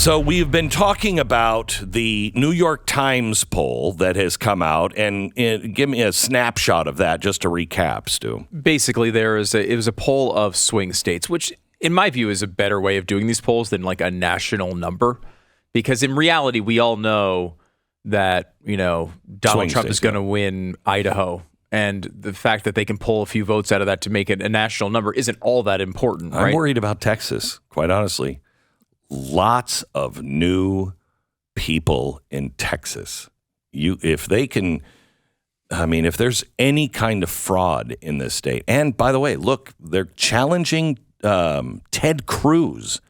So we've been talking about the New York Times poll that has come out, and give me a snapshot of that just to recap, Stu. Basically, it was a poll of swing states, which in my view is a better way of doing these polls than like a national number, because in reality, we all know that, Donald Trump is going to win Idaho. And the fact that they can pull a few votes out of that to make it a national number isn't all that important, right? I'm worried about Texas, quite honestly. Lots of new people in Texas. If there's any kind of fraud in this state, and by the way, look, they're challenging Ted Cruz.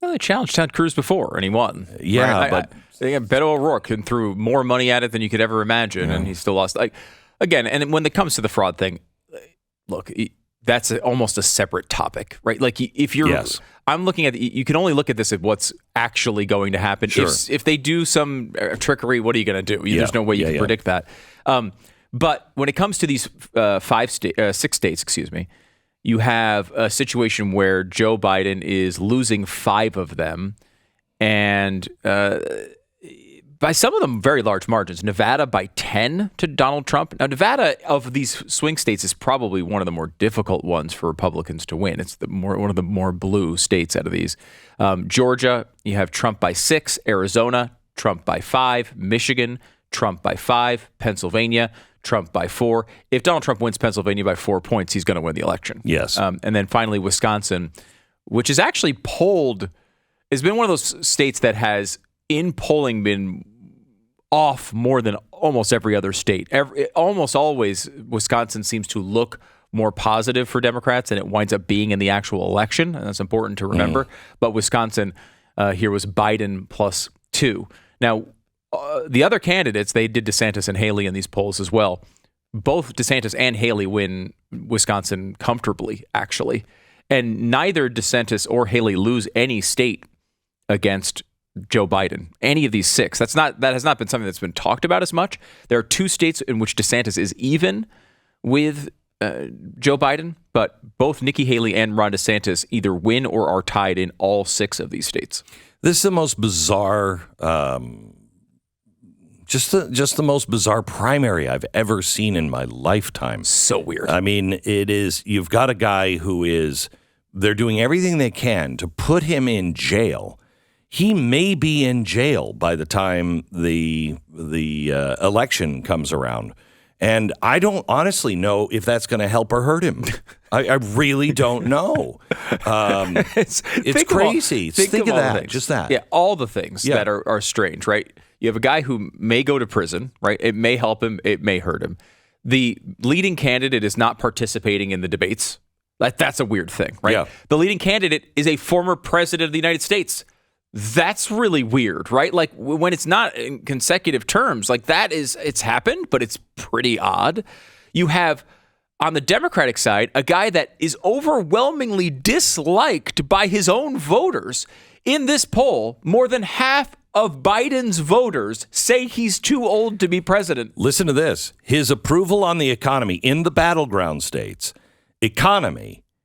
Well, they challenged Ted Cruz before, and he won. Yeah, right? but they got Beto O'Rourke and threw more money at it than you could ever imagine, and he still lost. Again, and when it comes to the fraud thing, look, that's almost a separate topic, right? Like if you're, I'm looking at, you can only look at this at what's actually going to happen. Sure. If they do some trickery, what are you going to do? There's no way you can predict that. But when it comes to these 6 states, you have a situation where Joe Biden is losing 5 of them, and by some of them very large margins. Nevada by 10 to Donald Trump. Now, Nevada of these swing states is probably one of the more difficult ones for Republicans to win. It's one of the more blue states out of these. Georgia, you have Trump by 6. Arizona, Trump by 5. Michigan, Trump by 5. Pennsylvania, Trump by 4. If Donald Trump wins Pennsylvania by 4 points, he's going to win the election. Yes. And then finally, Wisconsin, which is actually polled, has been one of those states that has, in polling, been off more than almost every other state. Almost always, Wisconsin seems to look more positive for Democrats, and it winds up being in the actual election, and that's important to remember. But Wisconsin here was Biden plus 2. Now, the other candidates, they did DeSantis and Haley in these polls as well. Both DeSantis and Haley win Wisconsin comfortably, actually. And neither DeSantis or Haley lose any state against Joe Biden, any of these 6. That has not been something that's been talked about as much. There are 2 states in which DeSantis is even with Joe Biden, but both Nikki Haley and Ron DeSantis either win or are tied in all 6 of these states. This is the most bizarre, just the most bizarre primary I've ever seen in my lifetime. So weird. I mean, it is. You've got a guy who is. They're doing everything they can to put him in jail. He may be in jail by the time the election comes around. And I don't honestly know if that's going to help or hurt him. I really don't know. It's crazy. Think of that. Just that. Yeah, all the things that are strange, right? You have a guy who may go to prison, right? It may help him. It may hurt him. The leading candidate is not participating in the debates. That's a weird thing, right? Yeah. The leading candidate is a former president of the United States. That's really weird, right? Like when it's not in consecutive terms, like it's happened, but it's pretty odd. You have on the Democratic side, a guy that is overwhelmingly disliked by his own voters. In this poll, more than half of Biden's voters say he's too old to be president. Listen to this. His approval on the economy in the battleground states,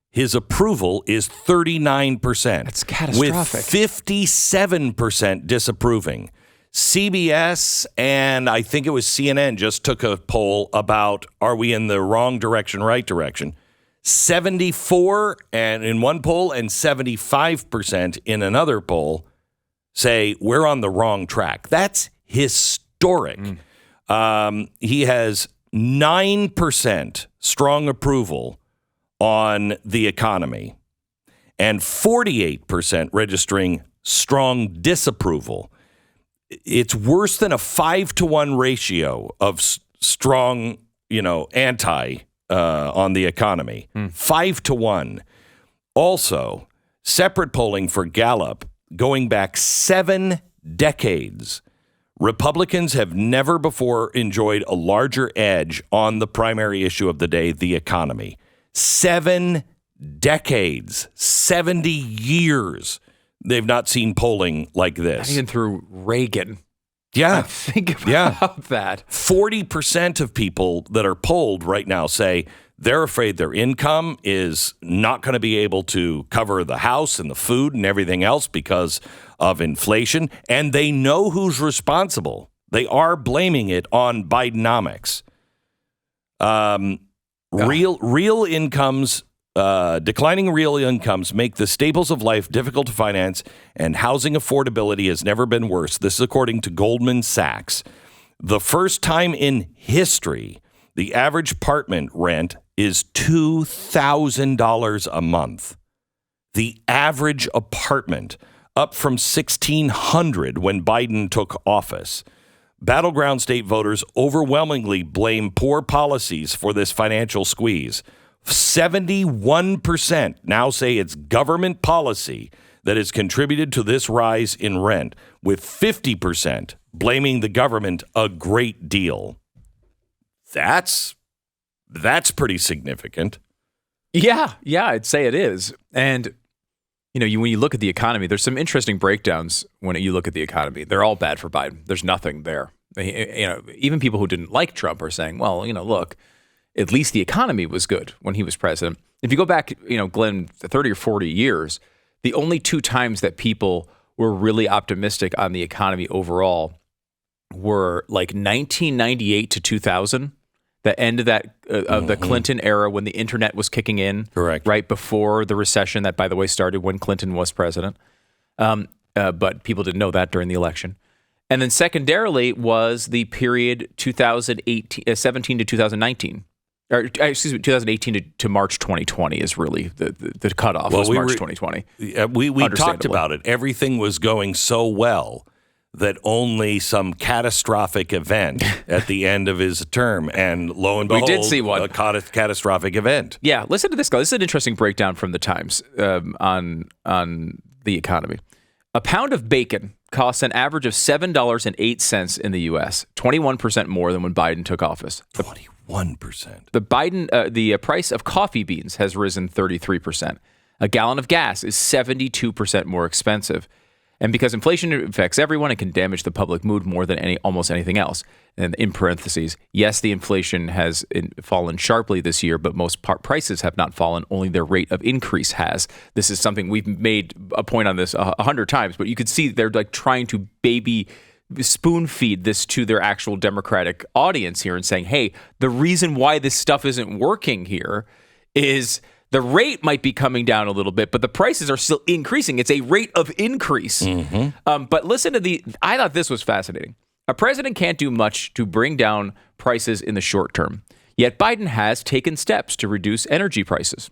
his approval is 39%. That's catastrophic. With 57% disapproving. CBS and I think it was CNN just took a poll about are we in the wrong direction, right direction. 74 and in one poll and 75% in another poll say we're on the wrong track. That's historic. He has 9% strong approval on the economy and 48% registering strong disapproval. It's worse than a 5-to-1 ratio of strong, anti on the economy. 5-to-1. Also, separate polling for Gallup going back 7 decades. Republicans have never before enjoyed a larger edge on the primary issue of the day, the economy. 7 decades, 70 years, they've not seen polling like this. Not even through Reagan. Yeah. Think about that. 40% of people that are polled right now say They're afraid their income is not going to be able to cover the house and the food and everything else because of inflation. And they know who's responsible. They are blaming it on Bidenomics. Real incomes, declining real incomes make the staples of life difficult to finance, and housing affordability has never been worse. This is according to Goldman Sachs. The first time in history, the average apartment rent is $2,000 a month. The average apartment, up from $1,600 when Biden took office. Battleground state voters overwhelmingly blame poor policies for this financial squeeze. 71% now say it's government policy that has contributed to this rise in rent, with 50% blaming the government a great deal. That's pretty significant. Yeah, I'd say it is. And when you look at the economy, there's some interesting breakdowns when you look at the economy. They're all bad for Biden. There's nothing there. Even people who didn't like Trump are saying, well, look, at least the economy was good when he was president. If you go back, Glenn, 30 or 40 years, the only two times that people were really optimistic on the economy overall were like 1998 to 2000. The end of that of the Clinton era when the internet was kicking in, correct, right before the recession that, by the way, started when Clinton was president. But people didn't know that during the election. And then secondarily was the period 2017 to 2019, or excuse me, 2018 to March 2020 is really the cutoff. Was March 2020. We talked about it. Everything was going so well that only some catastrophic event at the end of his term, and lo and behold, we did see one. A catastrophic event. Yeah, listen to this guy. This is an interesting breakdown from the Times on the economy. A pound of bacon costs an average of $7.08 in the U.S., 21% more than when Biden took office. 21%. The price of coffee beans has risen 33%. A gallon of gas is 72% more expensive. And because inflation affects everyone, it can damage the public mood more than almost anything else. And in parentheses, yes, the inflation has fallen sharply this year, but most prices have not fallen. Only their rate of increase has. This is something we've made a point on this 100 times, but you could see they're like trying to spoon feed this to their actual Democratic audience here and saying, hey, the reason why this stuff isn't working here is the rate might be coming down a little bit, but the prices are still increasing. It's a rate of increase. But listen to I thought this was fascinating. A president can't do much to bring down prices in the short term, yet Biden has taken steps to reduce energy prices.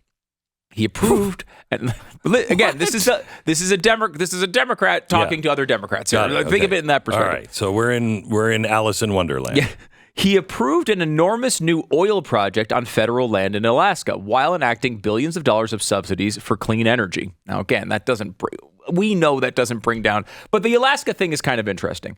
He approved, and again, this is a Democrat talking to other Democrats. Think of it in that perspective. All right, so we're in Alice in Wonderland. Yeah. He approved an enormous new oil project on federal land in Alaska while enacting billions of dollars of subsidies for clean energy. Now, again, we know that doesn't bring down, but the Alaska thing is kind of interesting.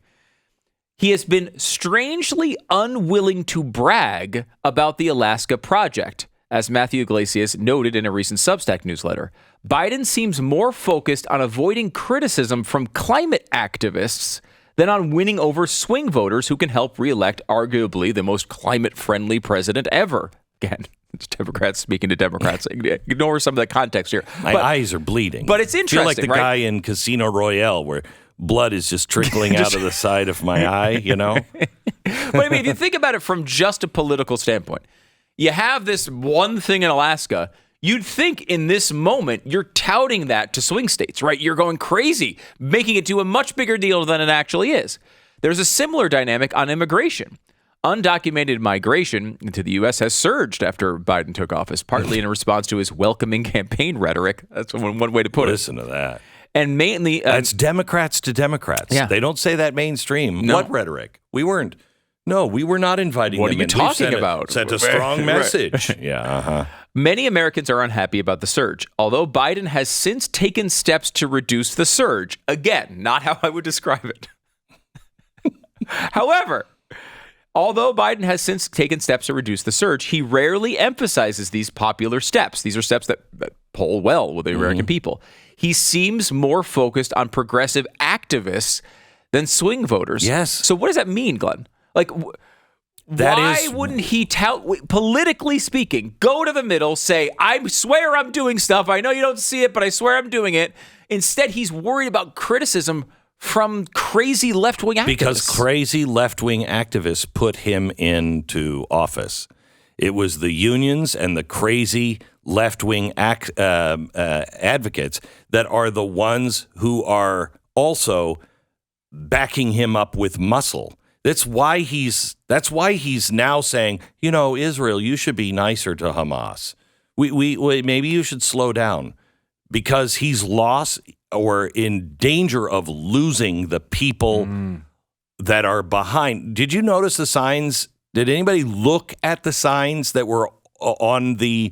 He has been strangely unwilling to brag about the Alaska project, as Matthew Iglesias noted in a recent Substack newsletter. Biden seems more focused on avoiding criticism from climate activists than on winning over swing voters who can help reelect arguably the most climate-friendly president ever. Again, it's Democrats speaking to Democrats. Ignore some of the context here. My eyes are bleeding. But it's interesting, I feel like the right? guy in Casino Royale where blood is just trickling out of the side of my eye, But I mean, if you think about it from just a political standpoint, you have this one thing in Alaska. You'd think in this moment, you're touting that to swing states, right? You're going crazy, making it to a much bigger deal than it actually is. There's a similar dynamic on immigration. Undocumented migration into the U.S. has surged after Biden took office, partly in response to his welcoming campaign rhetoric. That's one way to put it. Listen to that. And mainly... That's Democrats to Democrats. Yeah. They don't say that mainstream. No. What rhetoric? We were not inviting what them. What are you talking about? Sent a strong message. Yeah, Many Americans are unhappy about the surge, although Biden has since taken steps to reduce the surge. Again, not how I would describe it. However, although Biden has since taken steps to reduce the surge, he rarely emphasizes these popular steps. These are steps that poll well with the American people. He seems more focused on progressive activists than swing voters. Yes. So what does that mean, Glenn? Like, Why wouldn't he politically speaking, go to the middle, say, I swear I'm doing stuff. I know you don't see it, but I swear I'm doing it. Instead, he's worried about criticism from crazy left-wing activists. Because crazy left-wing activists put him into office. It was the unions and the crazy left-wing advocates that are the ones who are also backing him up with muscle. That's why he's now saying, Israel, you should be nicer to Hamas. We maybe you should slow down, because he's lost or in danger of losing the people that are behind. Did you notice the signs? Did anybody look at the signs that were on the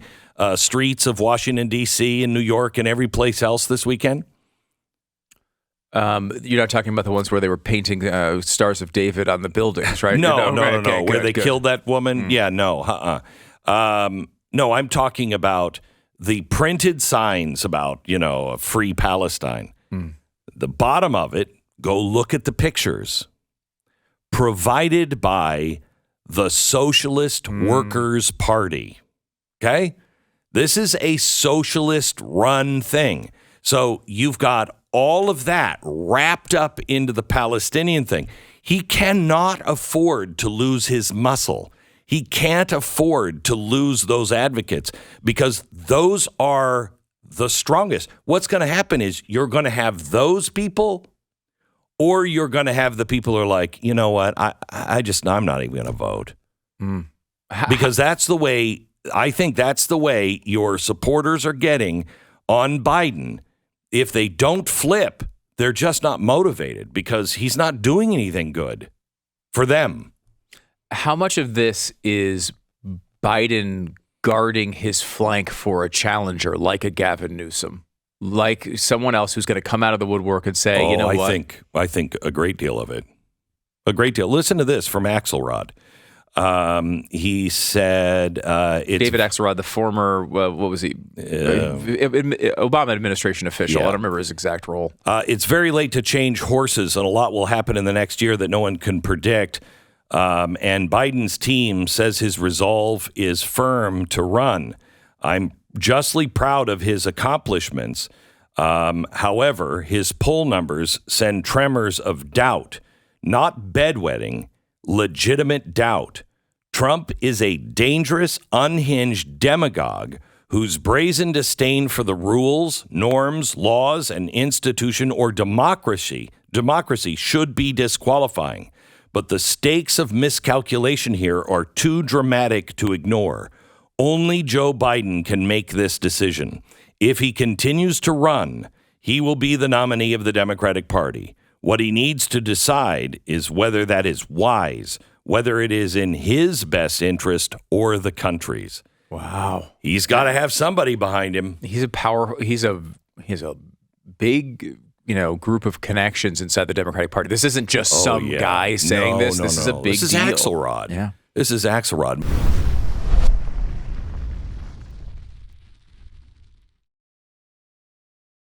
streets of Washington, D.C. and New York and every place else this weekend? You're not talking about the ones where they were painting Stars of David on the buildings, right? No. Okay, where they killed that woman? Yeah, no. No, I'm talking about the printed signs about, a free Palestine. The bottom of it, go look at the pictures. Provided by the Socialist Workers' Party. Okay? This is a socialist-run thing. So you've got all of that wrapped up into the Palestinian thing. He cannot afford to lose his muscle. He can't afford to lose those advocates, because those are the strongest. What's going to happen is you're going to have those people, or you're going to have the people who are like, you know what, I'm not even going to vote. Because that's the way, I think that's the way your supporters are getting on Biden. If they don't flip, they're just not motivated, because he's not doing anything good for them. How much of this is Biden guarding his flank for a challenger like a Gavin Newsom, like someone else who's going to come out of the woodwork and say, I think a great deal of it. A great deal. Listen to this from Axelrod. He said, David Axelrod, the former, what was he? Obama administration official. Yeah. I don't remember his exact role. It's very late to change horses, and a lot will happen in the next year that no one can predict. And Biden's team says his resolve is firm to run. I'm justly proud of his accomplishments. However, his poll numbers send tremors of doubt, not bedwetting, legitimate doubt. Trump is a dangerous, unhinged demagogue whose brazen disdain for the rules, norms, laws, and institution or democracy should be disqualifying. But the stakes of miscalculation here are too dramatic to ignore. Only Joe Biden can make this decision. If he continues to run, he will be the nominee of the Democratic Party. What he needs to decide is whether that is wise, whether it is in his best interest or the country's. Wow. He's got to have somebody behind him. He's a big, group of connections inside the Democratic Party. This isn't just some guy saying this. This is a big deal. This is Axelrod. Yeah. This is Axelrod.